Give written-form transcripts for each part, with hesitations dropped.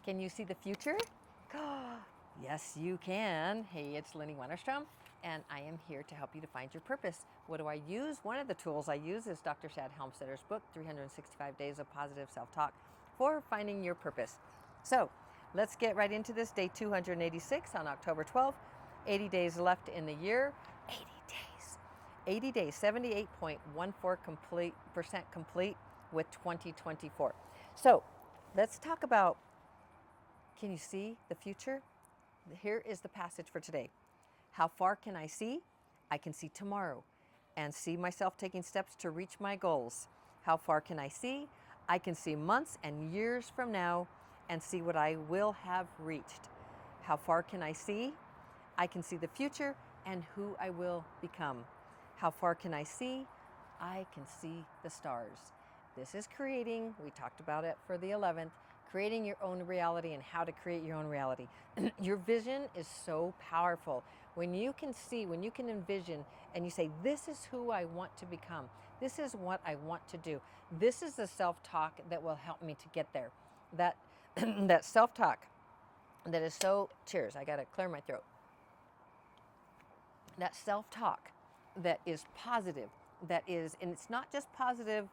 Can you see the future? Yes, you can. Hey, it's Lenny Wennerstrom, and I am here to help you to find your purpose. What do I use? One of the tools I use is Dr. Shad Helmstetter's book, 365 Days of Positive Self-Talk for Finding Your Purpose. So let's get right into this. Day 286 on October 12th. 80 days left in the year. 80 days. 80 days, 78.14% complete with 2024. So let's talk about, can you see the future? Here is the passage for today. How far can I see? I can see tomorrow and see myself taking steps to reach my goals. How far can I see? I can see months and years from now and see what I will have reached. How far can I see? I can see the future and who I will become. How far can I see? I can see the stars. This is creating, we talked about it for the 11th, creating your own reality and how to create your own reality. Your vision is so powerful. When you can see, when you can envision and you say, this is who I want to become. This is what I want to do. This is the self-talk that will help me to get there. That, that self-talk that is so, cheers, I gotta clear my throat. That self-talk that is positive, that is, and it's not just positive,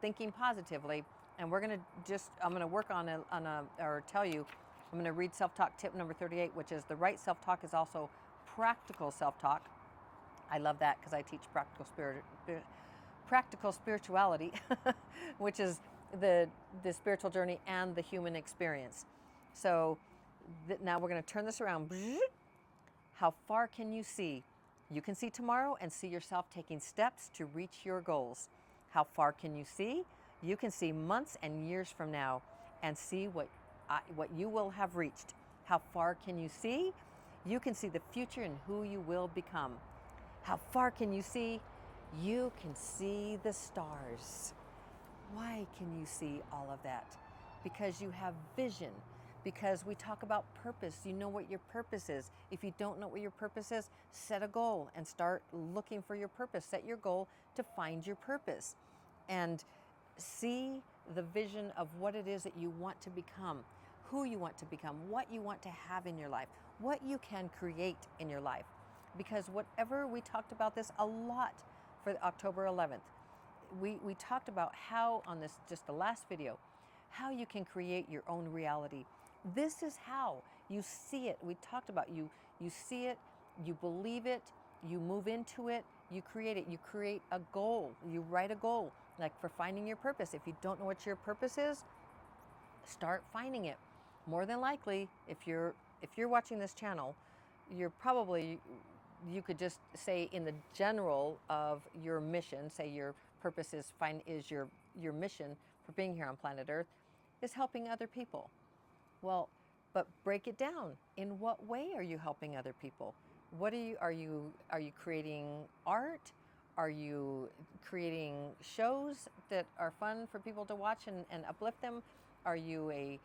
thinking positively, and we're going to I'm going to work or tell you, I'm going to read self-talk tip number 38, which is the right self-talk is also practical self-talk. I love that because I teach practical spirituality, which is the spiritual journey and the human experience. So now we're going to turn this around. How far can you see? You can see tomorrow and see yourself taking steps to reach your goals. How far can you see? You can see months and years from now and see what you will have reached. How far can you see? You can see the future and who you will become. How far can you see? You can see the stars. Why can you see all of that? Because you have vision. Because we talk about purpose. You know what your purpose is. If you don't know what your purpose is, set a goal and start looking for your purpose. Set your goal to find your purpose and see the vision of what it is that you want to become, who you want to become, what you want to have in your life, what you can create in your life. Because whatever, we talked about this a lot for October 11th. We talked about how, on this, just the last video, how you can create your own reality. This is how you see it. We talked about you see it, you believe it, you move into it, you create it. You create a goal, you write a goal, like for finding your purpose. If you don't know what your purpose is, start finding it. More than likely, if you're watching this channel, you could just say in the general of your mission, say your purpose is your mission for being here on planet Earth is helping other people. Well, but break it down. In what way are you helping other people? What are you creating art? Are you creating shows that are fun for people to watch and uplift them? Are you a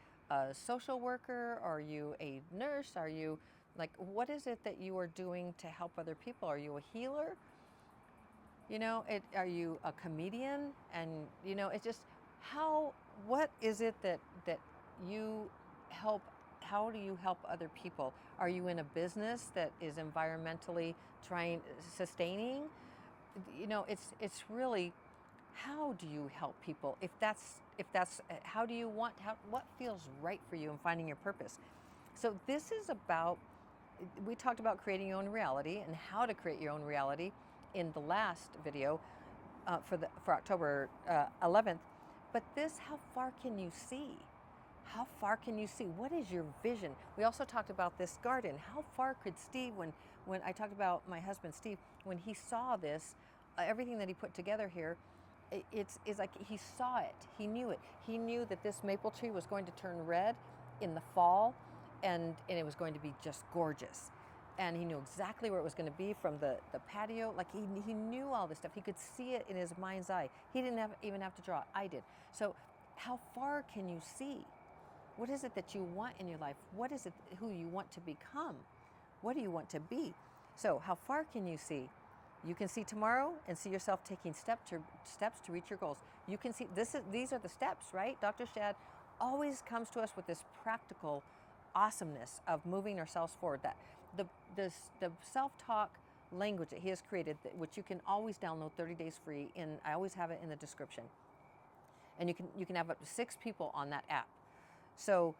social worker? Are you a nurse? Are you, like, what is it that you are doing to help other people? Are you a healer? You know, are you a comedian? And, you know, it's just what is it that you help? How do you help other people? Are you in a business that is environmentally sustaining? You know, it's really, how do you help people? If that's how do you want, what feels right for you in finding your purpose? So this is about, we talked about creating your own reality and how to create your own reality in the last video for October 11th. But this, how far can you see? How far can you see? What is your vision? We also talked about this garden. How far could Steve, when I talked about my husband Steve, when he saw this, everything that he put together here, it's like he saw it. He knew it. He knew that this maple tree was going to turn red in the fall, and it was going to be just gorgeous. And he knew exactly where it was going to be from the patio. Like he knew all this stuff. He could see it in his mind's eye. He didn't even have to draw it. I did. So how far can you see? What is it that you want in your life? What is it, who you want to become? What do you want to be? So how far can you see? You can see tomorrow and see yourself taking steps to reach your goals. You can see, these are the steps, right? Dr. Shad always comes to us with this practical awesomeness of moving ourselves forward. That the self-talk language that he has created, which you can always download 30 days free. I always have it in the description, and you can have up to 6 people on that app. So,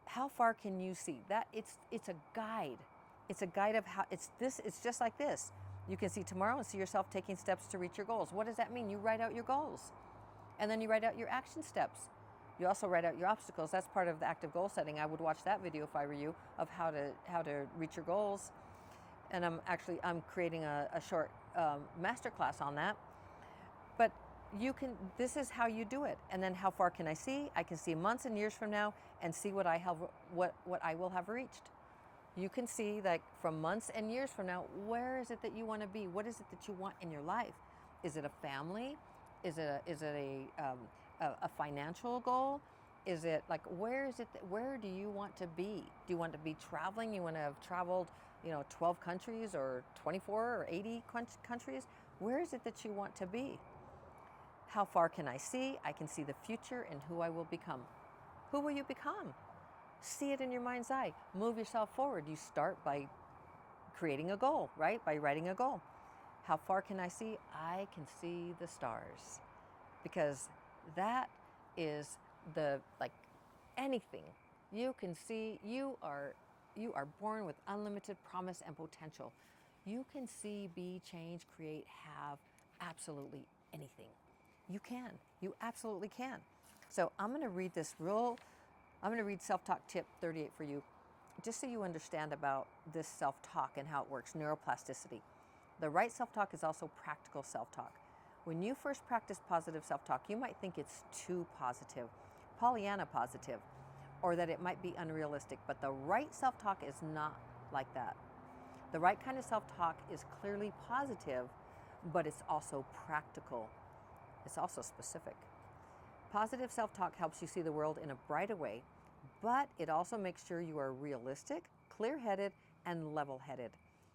how far can you see? That it's a guide. It's a guide of how it's just like this. You can see tomorrow and see yourself taking steps to reach your goals. What does that mean? You write out your goals, and then you write out your action steps. You also write out your obstacles. That's part of the active goal setting. I would watch that video if I were you, of how to reach your goals. And I'm creating a short masterclass on that. But this is how you do it. And then how far can I see? I can see months and years from now and see what I will have reached. You can see, like, from months and years from now, where is it that you want to be? What is it that you want in your life? Is it a family? Is it a financial goal? Is it like, where do you want to be? Do you want to be traveling? You want to have traveled, 12 countries or 24 or 80 countries? Where is it that you want to be? How far can I see? I can see the future and who I will become. Who will you become? See it in your mind's eye. Move yourself forward. You start by creating a goal, right? By writing a goal. How far can I see? I can see the stars. Because that is anything you can see. You are born with unlimited promise and potential. You can see, be, change, create, have absolutely anything. You absolutely can. So I'm going to read self-talk tip 38 for you, just so you understand about this self-talk and how it works, neuroplasticity. The right self-talk is also practical self-talk. When you first practice positive self-talk, you might think it's too positive, Pollyanna positive, or that it might be unrealistic, but the right self-talk is not like that. The right kind of self-talk is clearly positive, but it's also practical. It's also specific. Positive self-talk helps you see the world in a brighter way, but it also makes sure you are realistic, clear-headed, and level-headed.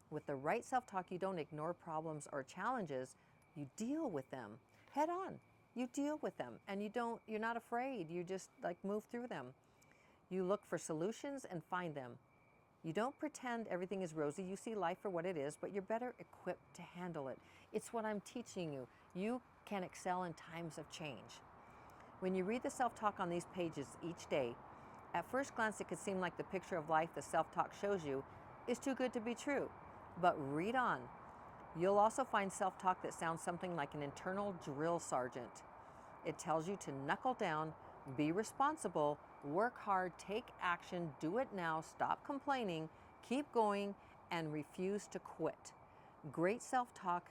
With the right self-talk, you don't ignore problems or challenges. You deal with them head on. You deal with them, and you're not afraid. You just move through them. You look for solutions and find them. You don't pretend everything is rosy. You see life for what it is, but you're better equipped to handle it. It's what I'm teaching you. You can excel in times of change. When you read the self-talk on these pages each day, at first glance it could seem like the picture of life the self-talk shows you is too good to be true. But read on. You'll also find self-talk that sounds something like an internal drill sergeant. It tells you to knuckle down, be responsible, work hard, take action, do it now, stop complaining, keep going, and refuse to quit. Great self-talk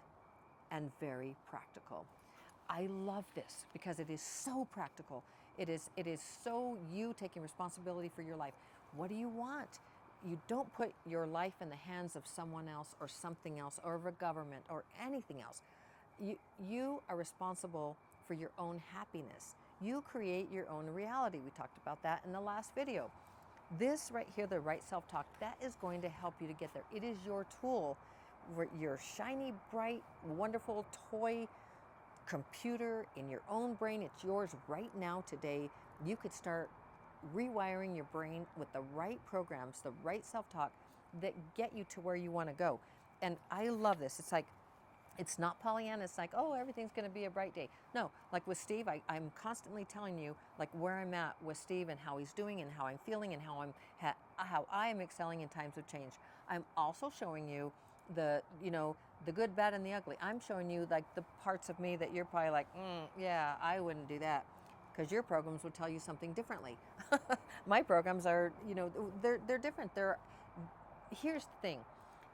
and very practical. I love this because it is so practical. It is so you taking responsibility for your life. What do you want? You don't put your life in the hands of someone else or something else or of a government or anything else. You are responsible for your own happiness. You create your own reality. We talked about that in the last video. This right here, the right self-talk, that is going to help you to get there. It is your tool, your shiny, bright, wonderful toy computer in your own brain. It's yours right now, today. You could start rewiring your brain with the right programs, the right self-talk that get you to where you want to go. And I love this. It's not Pollyanna. It's like, oh, everything's going to be a bright day. No, like with Steve, I'm constantly telling you where I'm at with Steve and how he's doing and how I'm feeling and how I am excelling in times of change. I'm also showing you the good, bad, and the ugly. I'm showing you the parts of me that you're probably like, yeah, I wouldn't do that, because your programs would tell you something differently. My programs are, they're different. Here's the thing.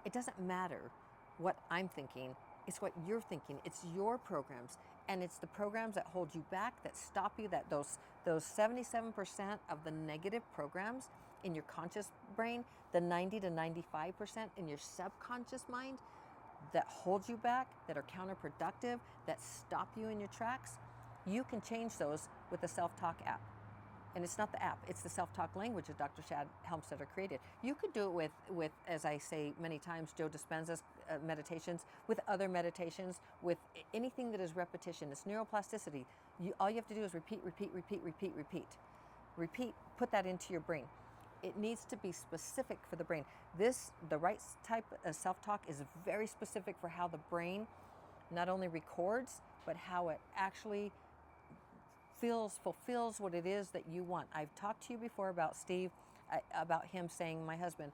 It doesn't matter what I'm thinking. It's what you're thinking. It's your programs, and it's the programs that hold you back, that stop you, that those 77% of the negative programs in your conscious brain, the 90 to 95% in your subconscious mind that hold you back, that are counterproductive, that stop you in your tracks. You can change those with the self-talk app. And it's not the app, it's the self-talk language that Dr. Shad Helmstetter created. You could do it with, as I say many times, Joe Dispenza's meditations, with other meditations, with anything that is repetition. It's neuroplasticity. All you have to do is repeat, repeat, repeat, repeat, repeat. Repeat, put that into your brain. It needs to be specific for the brain. The right type of self-talk is very specific for how the brain not only records, but how it actually fulfills what it is that you want. I've talked to you before about Steve, about him saying, my husband,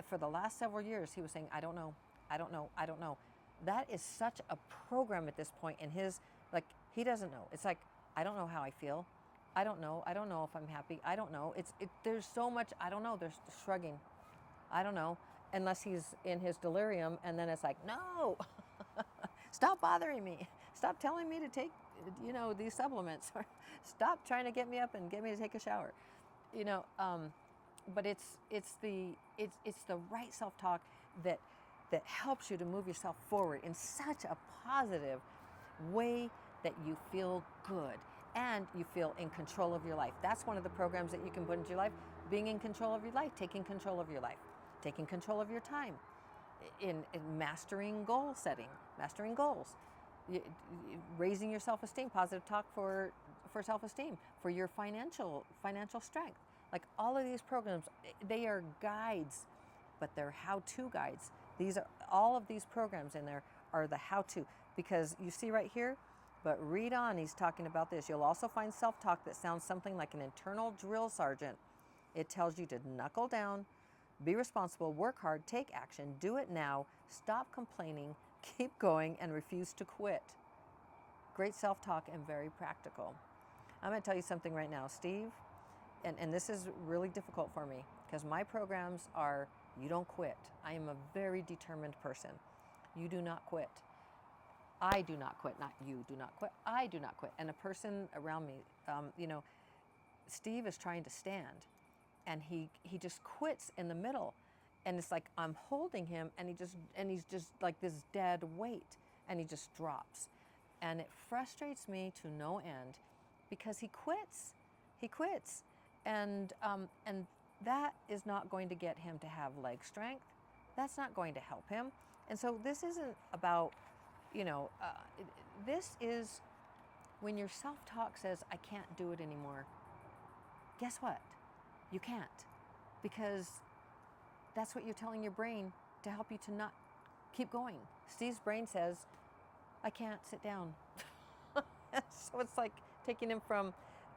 for the last several years, he was saying, I don't know, I don't know, I don't know. That is such a program at this point in his, like, he doesn't know. It's like, I don't know how I feel. I don't know if I'm happy. I don't know. There's so much, I don't know. There's shrugging. I don't know, unless he's in his delirium, and then it's like, no, stop bothering me. Stop telling me to take, these supplements. Stop trying to get me up and get me to take a shower. But it's the right self-talk that helps you to move yourself forward in such a positive way that you feel good and you feel in control of your life. That's one of the programs that you can put into your life, being in control of your life, taking control of your life, taking control of your time, in mastering goal setting, mastering goals, raising your self-esteem, positive talk for self-esteem, for your financial strength. Like all of these programs, they are guides, but they're how-to guides. All of these programs in there are the how-to, because you see right here, but read on, he's talking about this. You'll also find self-talk that sounds something like an internal drill sergeant. It tells you to knuckle down, be responsible, work hard, take action, do it now, stop complaining, keep going, and refuse to quit. Great self-talk and very practical. I'm going to tell you something right now, Steve, and this is really difficult for me because my programs are, you don't quit. I am a very determined person. You do not quit. I do not quit, not you do not quit. I do not quit. And a person around me, Steve is trying to stand, and he just quits in the middle, and it's like I'm holding him, and he's just like this dead weight, and he just drops, and it frustrates me to no end, because he quits, and that is not going to get him to have leg strength. That's not going to help him, and so this isn't about. This is when your self-talk says, I can't do it anymore. Guess what? You can't, because that's what you're telling your brain to help you to not keep going. Steve's brain says, I can't sit down. So it's like taking him from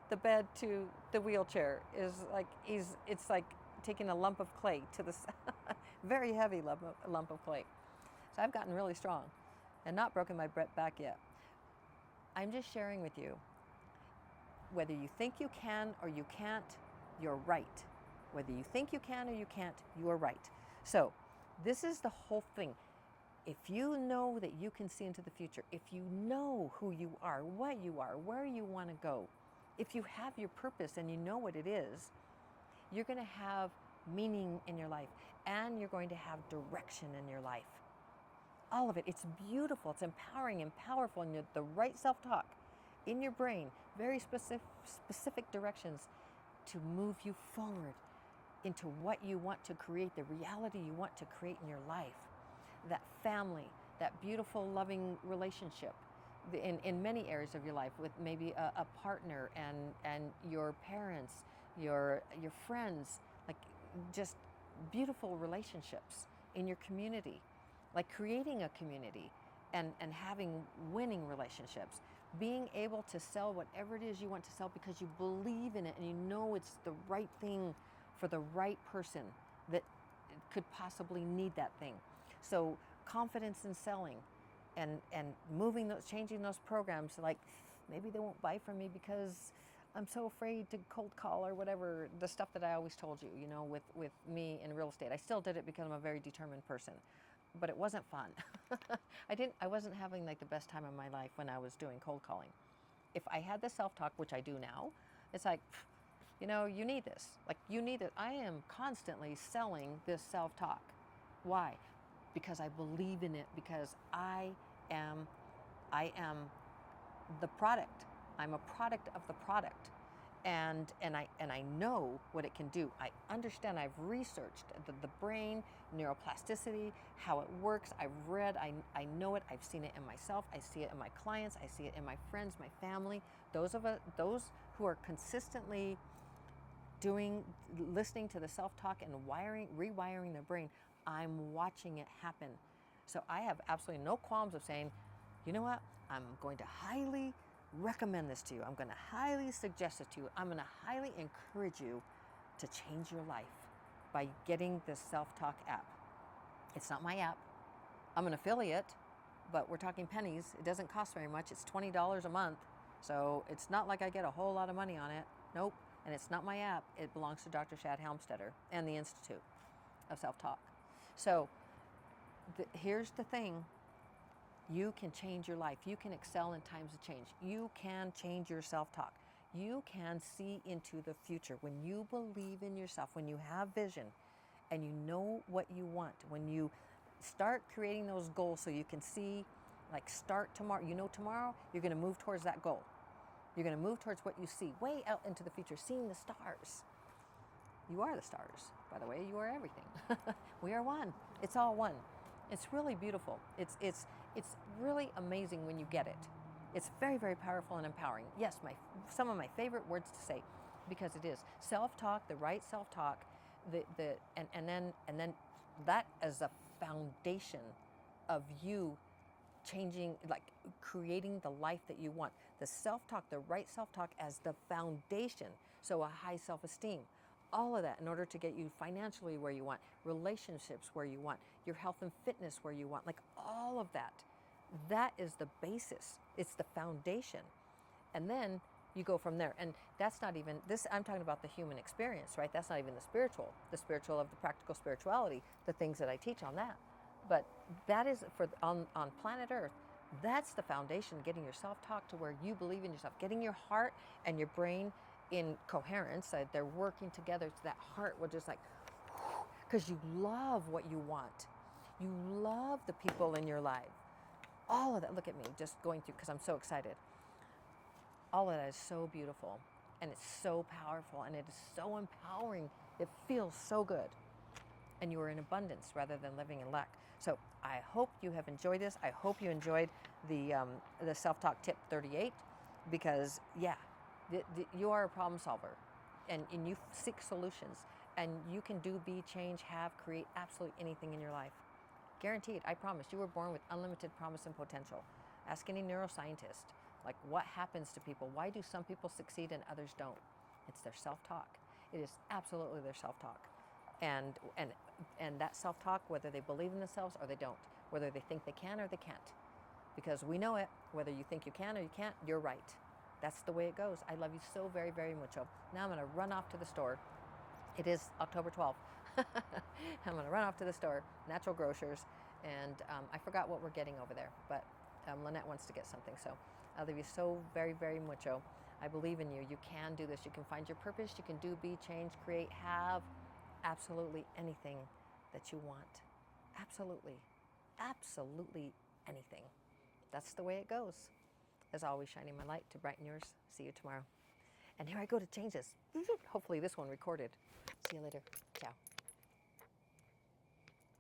the bed to the wheelchair is like, it's like taking a lump of clay to the very heavy lump of clay. So I've gotten really strong and not broken my back yet. I'm just sharing with you, whether you think you can or you can't, you're right. Whether you think you can or you can't, you're right. So this is the whole thing. If you know that you can see into the future, if you know who you are, what you are, where you want to go, if you have your purpose and you know what it is, you're going to have meaning in your life, and you're going to have direction in your life. All of it. It's beautiful. It's empowering and powerful. And the right self-talk in your brain, very specific directions to move you forward into what you want to create, the reality you want to create in your life. That family, that beautiful, loving relationship in many areas of your life, with maybe a partner and your parents, your friends, like just beautiful relationships in your community. Like creating a community and having winning relationships, being able to sell whatever it is you want to sell because you believe in it and you know it's the right thing for the right person that could possibly need that thing. So confidence in selling and changing those programs, like maybe they won't buy from me because I'm so afraid to cold call or whatever, the stuff that I always told you, with me in real estate. I still did it because I'm a very determined person. But it wasn't fun. I wasn't having like the best time of my life when I was doing cold calling. If I had the self-talk, which I do now, it's like, you need this. Like, you need it. I am constantly selling this self-talk. Why? Because I believe in it, because I am the product. I'm a product of the product. And I know what it can do. I understand. I've researched the brain, neuroplasticity, how it works. I've read. I know it. I've seen it in myself. I see it in my clients. I see it in my friends, my family. Those who are consistently listening to the self-talk and rewiring their brain. I'm watching it happen. So I have absolutely no qualms of saying, you know what? I'm going to highly recommend this to you. I'm going to highly suggest it to you. I'm going to highly encourage you to change your life by getting this self-talk app. It's not my app. I'm an affiliate, but we're talking pennies. It doesn't cost very much. It's $20 a month. So it's not like I get a whole lot of money on it. Nope. And it's not my app. It belongs to Dr. Shad Helmstetter and the Institute of Self-Talk. So here's the thing. You can change your life. You can excel in times of change. You can change your self-talk. You can see into the future. When you believe in yourself, when you have vision and you know what you want, when you start creating those goals so you can see, like start tomorrow, you know tomorrow you're going to move towards that goal. You're going to move towards what you see way out into the future, seeing the stars. You are the stars, by the way. You are everything. We are one. It's all one. It's really beautiful. It's really amazing when you get it. It's very, very powerful and empowering. Yes, some of my favorite words to say, because it is self-talk, the right self-talk, and then that as a foundation of you changing, like creating the life that you want. The self-talk, the right self-talk as the foundation. So a high self-esteem. All of that in order to get you financially where you want, relationships where you want, your health and fitness where you want, like all of that. That is the basis. It's the foundation. And then you go from there. And that's not even this, I'm talking about the human experience, right? That's not even the spiritual of the practical spirituality, the things that I teach on that. But that is on planet Earth. That's the foundation, getting your self-talk to where you believe in yourself, getting your heart and your brain in coherence, that they're working together, so that heart will just like, because you love what you want. You love the people in your life. All of that, look at me, just going through, because I'm so excited. All of that is so beautiful, and it's so powerful, and it is so empowering. It feels so good. And you are in abundance rather than living in lack. So I hope you have enjoyed this. I hope you enjoyed the self-talk tip 38, because yeah, you are a problem solver, and you seek solutions, and you can do, be, change, have, create absolutely anything in your life. Guaranteed, I promise. You were born with unlimited promise and potential. Ask any neuroscientist, like what happens to people? Why do some people succeed and others don't? It's their self-talk. It is absolutely their self-talk. And that self-talk, whether they believe in themselves or they don't, whether they think they can or they can't. Because we know it, whether you think you can or you can't, you're right. That's the way it goes. I love you so very, very much. Now I'm going to run off to the store. It is October 12th. I'm going to run off to the store, Natural Grocers, and I forgot what we're getting over there, but Lynette wants to get something, so I love you so very, very much. I believe in you. You can do this. You can find your purpose. You can do, be, change, create, have absolutely anything that you want. Absolutely. Absolutely anything. That's the way it goes. As always, shining my light to brighten yours. See you tomorrow. And here I go to change this. Hopefully this one recorded. See you later. Ciao.